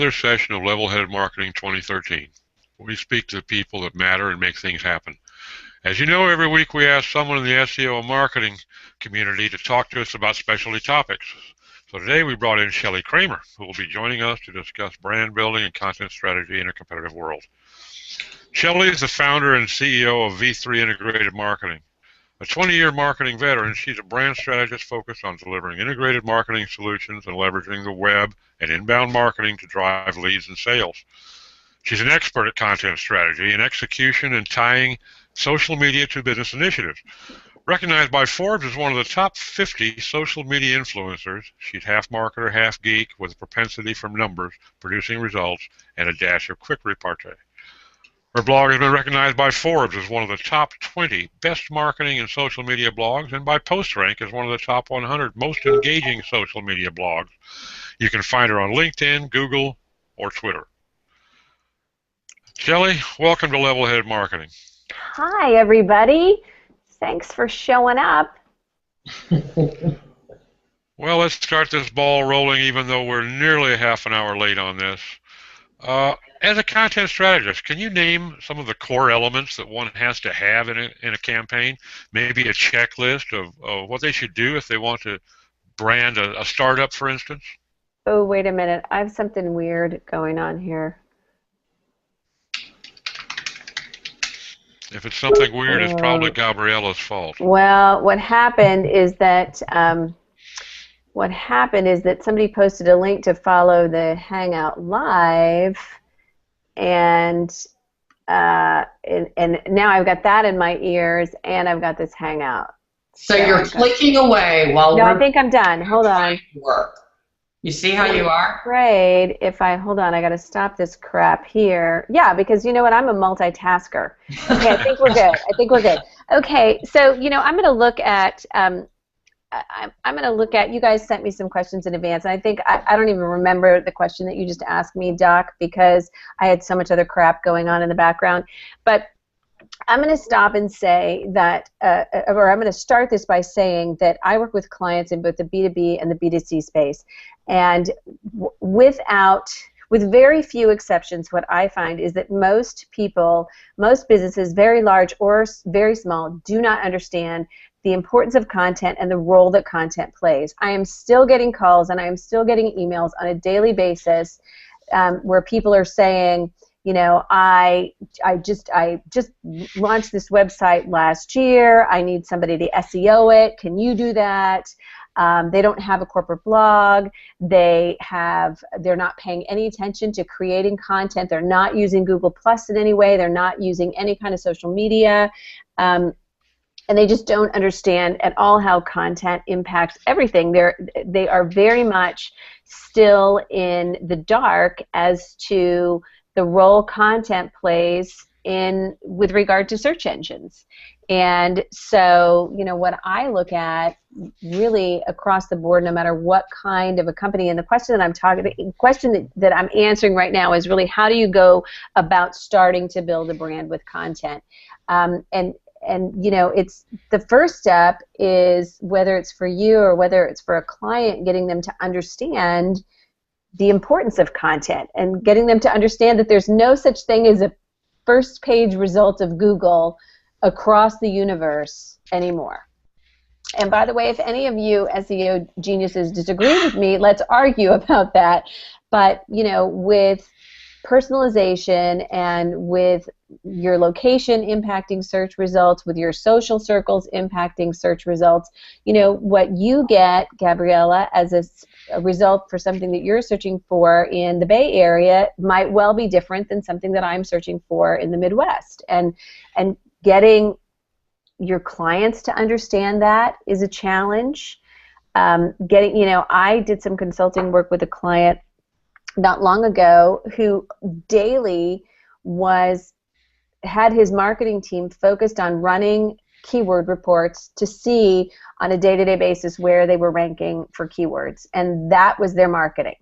another session of Level-Headed Marketing 2013. We speak to the people that matter and make things happen. As you know, every week we ask someone in the SEO and marketing community to talk to us about specialty topics. So today we brought in Shelly Kramer, who will be joining us to discuss brand building and content strategy in a competitive world. Shelly is the founder and CEO of V3 Integrated Marketing. A 20-year marketing veteran, she's a brand strategist focused on delivering integrated marketing solutions and leveraging the web and inbound marketing to drive leads and sales. She's an expert at content strategy and execution and tying social media to business initiatives. Recognized by Forbes as one of the top 50 social media influencers, she's half marketer, half geek, with a propensity for numbers, producing results, and a dash of quick repartee. Her blog has been recognized by Forbes as one of the top 20 best marketing and social media blogs, and by PostRank as one of the top 100 most engaging social media blogs. You can find her on LinkedIn, Google, or Twitter. Shelly, welcome to Level-Headed Marketing. Hi, everybody. Thanks for showing up. Well, let's start this ball rolling, even though we're nearly a half an hour late on this. As a content strategist, can you name some of the core elements that one has to have in a campaign? Maybe a checklist of what they should do if they want to brand a startup, for instance? Oh, wait a minute. I have something weird going on here. If it's something weird, it's probably Gabriella's fault. Well, what happened is that somebody posted a link to follow the Hangout Live, and now I've got that in my ears, and I've got this Hangout. So you're clicking away while No, I think I'm done. Hold on. Work. You see how you are? Great. If I hold on, I got to stop this crap here. Yeah, because you know what? I'm a multitasker. Okay, I think we're good. Okay, so I'm going to look at. I'm going to look at. You guys sent me some questions in advance, and I think I don't even remember the question that you just asked me, Doc, because I had so much other crap going on in the background. But I'm going to stop and say that, or I'm going to start this by saying that I work with clients in both the B2B and the B2C space. And with very few exceptions, what I find is that most people, most businesses, very large or very small, do not understand the importance of content and the role that content plays. I am still getting calls and I am still getting emails on a daily basis where people are saying, I just launched this website last year. I need somebody to SEO it. Can you do that? They don't have a corporate blog. They're not paying any attention to creating content. They're not using Google Plus in any way. They're not using any kind of social media. And they just don't understand at all how content impacts everything. They are very much still in the dark as to the role content plays with regard to search engines. And so, what I look at really across the board, no matter what kind of a company, and the question that I'm answering right now is really, how do you go about starting to build a brand with content? And it's the first step is, whether it's for you or whether it's for a client, getting them to understand the importance of content and getting them to understand that there's no such thing as a first page result of Google across the universe anymore. And by the way, if any of you SEO geniuses disagree with me, let's argue about that. But with personalization and with your location impacting search results, with your social circles impacting search results, what you get, Gabriella, as a result for something that you're searching for in the Bay Area might well be different than something that I'm searching for in the Midwest. And getting your clients to understand that is a challenge. I did some consulting work with a client not long ago who daily had his marketing team focused on running keyword reports to see on a day-to-day basis where they were ranking for keywords, and that was their marketing.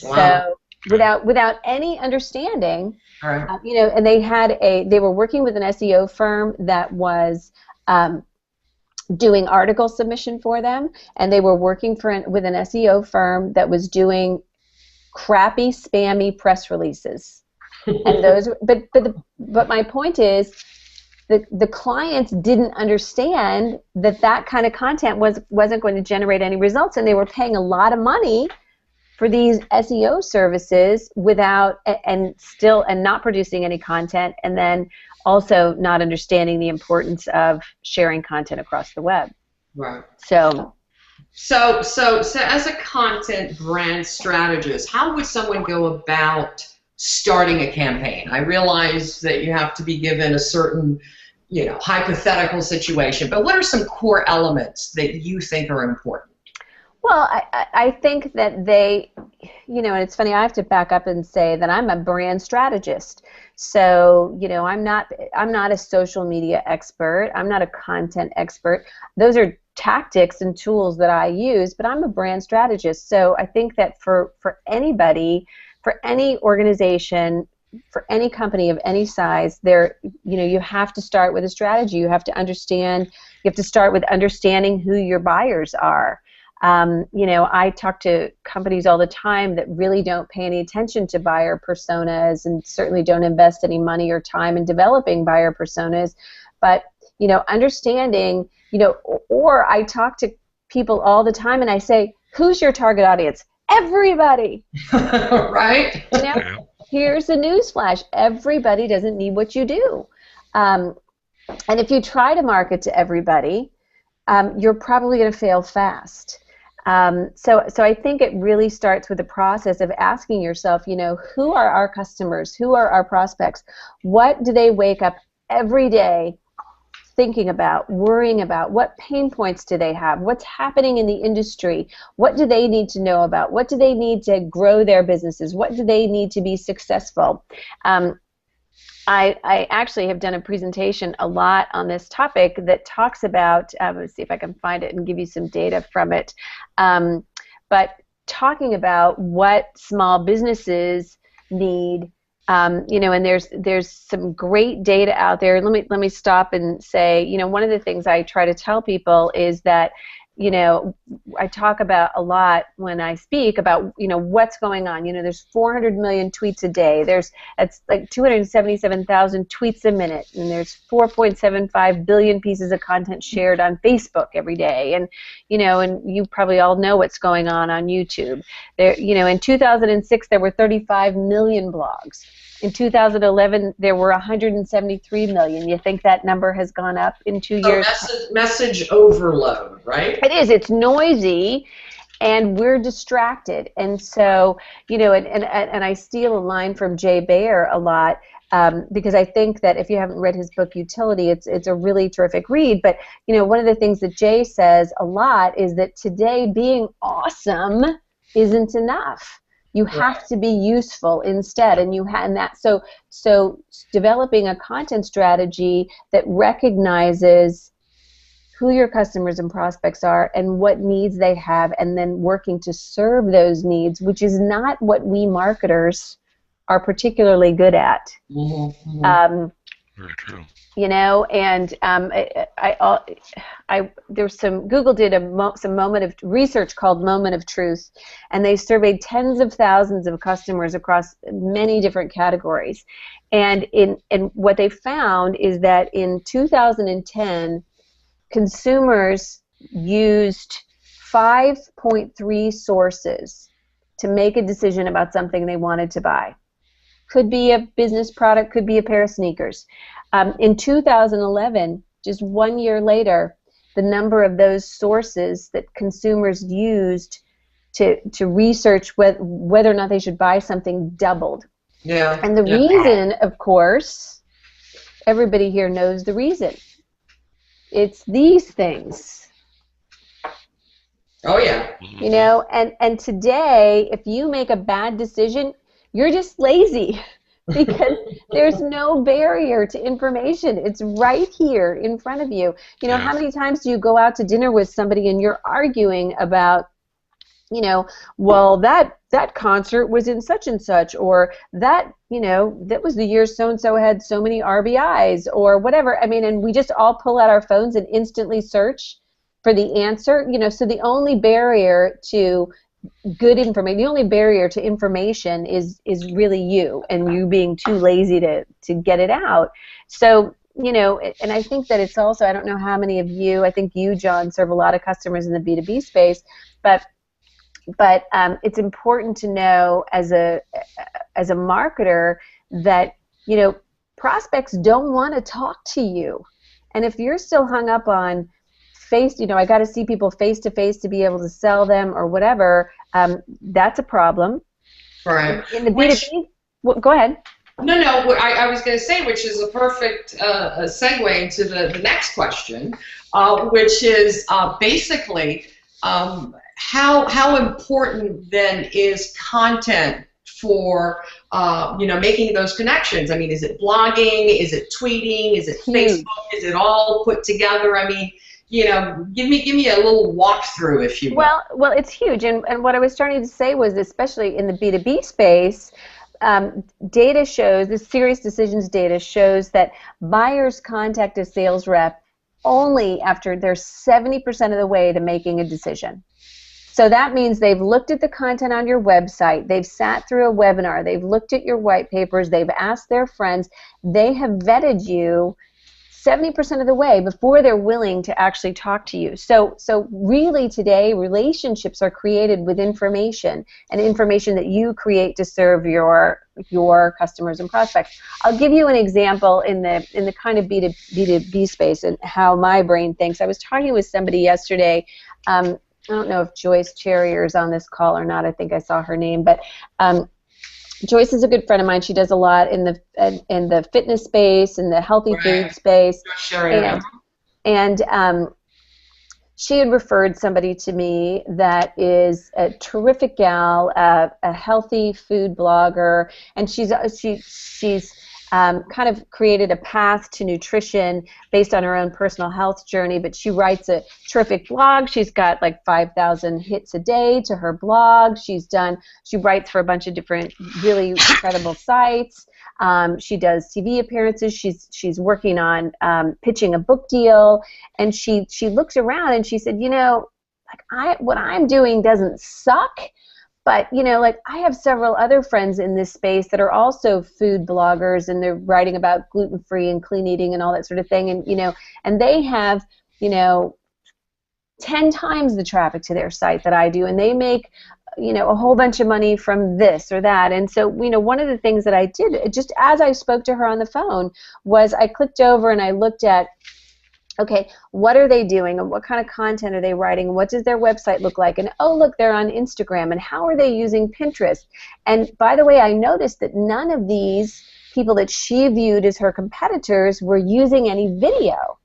Wow. So without any understanding, and they were working with an SEO firm that was doing article submission for them, and they were working with an SEO firm that was doing crappy, spammy press releases. And those, but my point is, the clients didn't understand that kind of content wasn't going to generate any results, and they were paying a lot of money for these SEO services and not producing any content, and then also not understanding the importance of sharing content across the web. Right. So as a content brand strategist, how would someone go about starting a campaign? I realize that you have to be given a certain, hypothetical situation, but what are some core elements that you think are important? Well, I think that and it's funny, I have to back up and say that I'm a brand strategist. So, I'm not a social media expert. I'm not a content expert. Those are tactics and tools that I use, but I'm a brand strategist. So I think that for anybody, for any organization, for any company of any size, you have to start with a strategy. You have to start with understanding who your buyers are. I talk to companies all the time that really don't pay any attention to buyer personas, and certainly don't invest any money or time in developing buyer personas. But, understanding, or I talk to people all the time and I say, who's your target audience? Everybody. Right? Here's a newsflash. Everybody doesn't need what you do. And if you try to market to everybody, you're probably going to fail fast. So I think it really starts with the process of asking yourself, who are our customers? Who are our prospects? What do they wake up every day thinking about, worrying about? What pain points do they have? What's happening in the industry? What do they need to know about? What do they need to grow their businesses? What do they need to be successful? I actually have done a presentation a lot on this topic that talks about, let's see if I can find it and give you some data from it, but talking about what small businesses need, and there's some great data out there. Let me stop and say, one of the things I try to tell people is that, I talk about a lot when I speak about, what's going on. There's 400 million tweets a day. That's like 277,000 tweets a minute, and there's 4.75 billion pieces of content shared on Facebook every day. And, and you probably all know what's going on YouTube. There, in 2006 there were 35 million blogs. In 2011, there were 173 million. You think that number has gone up in 2 years? Message overload, right? It is. It's noisy, and we're distracted. And so, and I steal a line from Jay Baer a lot, because I think that if you haven't read his book Utility, it's a really terrific read. But, one of the things that Jay says a lot is that today being awesome isn't enough. You have to be useful instead, and so developing a content strategy that recognizes who your customers and prospects are and what needs they have, and then working to serve those needs, which is not what we marketers are particularly good at. Mm-hmm. Very true. And there's Google did some moment of research called Moment of Truth, and they surveyed tens of thousands of customers across many different categories. And what they found is that in 2010, consumers used 5.3 sources to make a decision about something they wanted to buy. Could be a business product, could be a pair of sneakers. In 2011, just 1 year later, the number of those sources that consumers used to research whether or not they should buy something doubled. Yeah. And the reason, of course, everybody here knows the reason. It's these things. Oh, yeah. And today, if you make a bad decision, you're just lazy, because there's no barrier to information. It's right here in front of you. How many times do you go out to dinner with somebody and you're arguing about, well, that concert was in such and such, or that was the year so-and-so had so many RBIs, or whatever. And we just all pull out our phones and instantly search for the answer. So the only barrier to good information. The only barrier to information is really you, and you being too lazy to get it out. So, you know, and I think that it's also, I don't know how many of you, I think you, John, serve a lot of customers in the B2B space, but it's important to know as a marketer that, you know, prospects don't want to talk to you. And if you're still hung up on face, you know, I got to see people face to face to be able to sell them or whatever, that's a problem. Right. In the B2B, well, go ahead. No, I was going to say, which is a perfect segue into the next question, which is basically how important then is content for you know, making those connections? I mean, is it blogging? Is it tweeting? Is it Facebook? Is it all put together? I mean, you know, give me a little walkthrough, if you will. Well, it's huge, and what I was starting to say was, especially in the B2B space, data shows, the Serious Decisions data shows that buyers contact a sales rep only after they're 70% of the way to making a decision. So that means they've looked at the content on your website, they've sat through a webinar, they've looked at your white papers, they've asked their friends, they have vetted you 70% of the way before they're willing to actually talk to you. So really today, relationships are created with information, and information that you create to serve your customers and prospects. I'll give you an example in the kind of B2B space and how my brain thinks. I was talking with somebody yesterday. I don't know if Joyce Cherrier is on this call or not. I think I saw her name, but Joyce is a good friend of mine. She does a lot in the fitness space, in the healthy food space, and she had referred somebody to me that is a terrific gal, a healthy food blogger, and she's kind of created a path to nutrition based on her own personal health journey, but she writes a terrific blog. She's got like 5,000 hits a day to her blog. She writes for a bunch of different really incredible sites. She does TV appearances. She's working on pitching a book deal, and she looks around and she said, you know, like what I'm doing doesn't suck. But, you know, like I have several other friends in this space that are also food bloggers, and they're writing about gluten-free and clean eating and all that sort of thing. And, you know, and they have, you know, 10 times the traffic to their site that I do, and they make, you know, a whole bunch of money from this or that. And so, you know, one of the things that I did, just as I spoke to her on the phone, was I clicked over and I looked at, okay, what are they doing, and what kind of content are they writing, what does their website look like, and oh, look, they're on Instagram, and how are they using Pinterest? And by the way, I noticed that none of these people that she viewed as her competitors were using any video.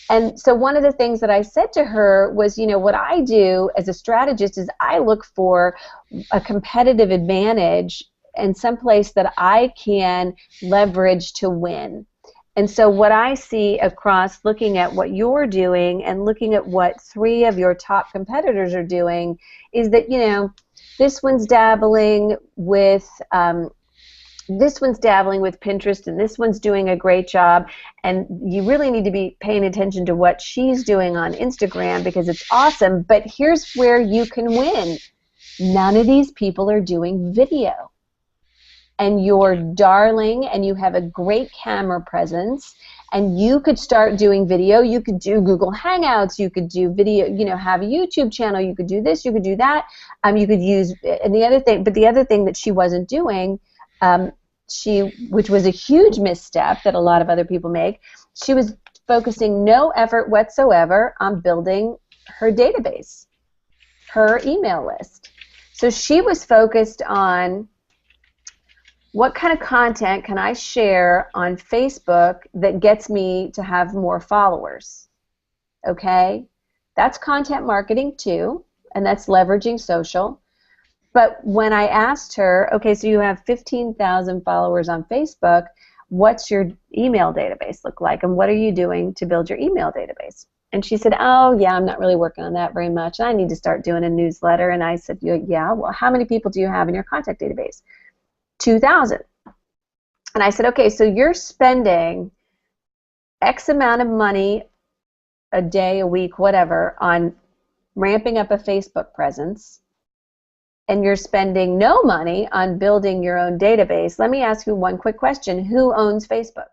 And so one of the things that I said to her was, you know, what I do as a strategist is I look for a competitive advantage and someplace that I can leverage to win. And so what I see across looking at what you're doing and looking at what 3 of your top competitors are doing is that, you know, this one's dabbling with Pinterest, and this one's doing a great job, and you really need to be paying attention to what she's doing on Instagram because it's awesome. But here's where you can win. None of these people are doing video. And you're darling, and you have a great camera presence, and you could start doing video. You could do Google Hangouts, you could do video, you know, have a YouTube channel, you could do this, you could do that. You could use, and the other thing that she wasn't doing, which was a huge misstep that a lot of other people make, she was focusing no effort whatsoever on building her database, her email list. So she was focused on, what kind of content can I share on Facebook that gets me to have more followers? Okay? That's content marketing too, and that's leveraging social. But when I asked her, okay, so you have 15,000 followers on Facebook, what's your email database look like, and what are you doing to build your email database? And she said, oh, yeah, I'm not really working on that very much. I need to start doing a newsletter. And I said, yeah, well, how many people do you have in your contact database? 2,000. And I said, okay, so you're spending X amount of money a day, a week, whatever, on ramping up a Facebook presence. and you're spending no money on building your own database, let me ask you one quick question. Who owns Facebook?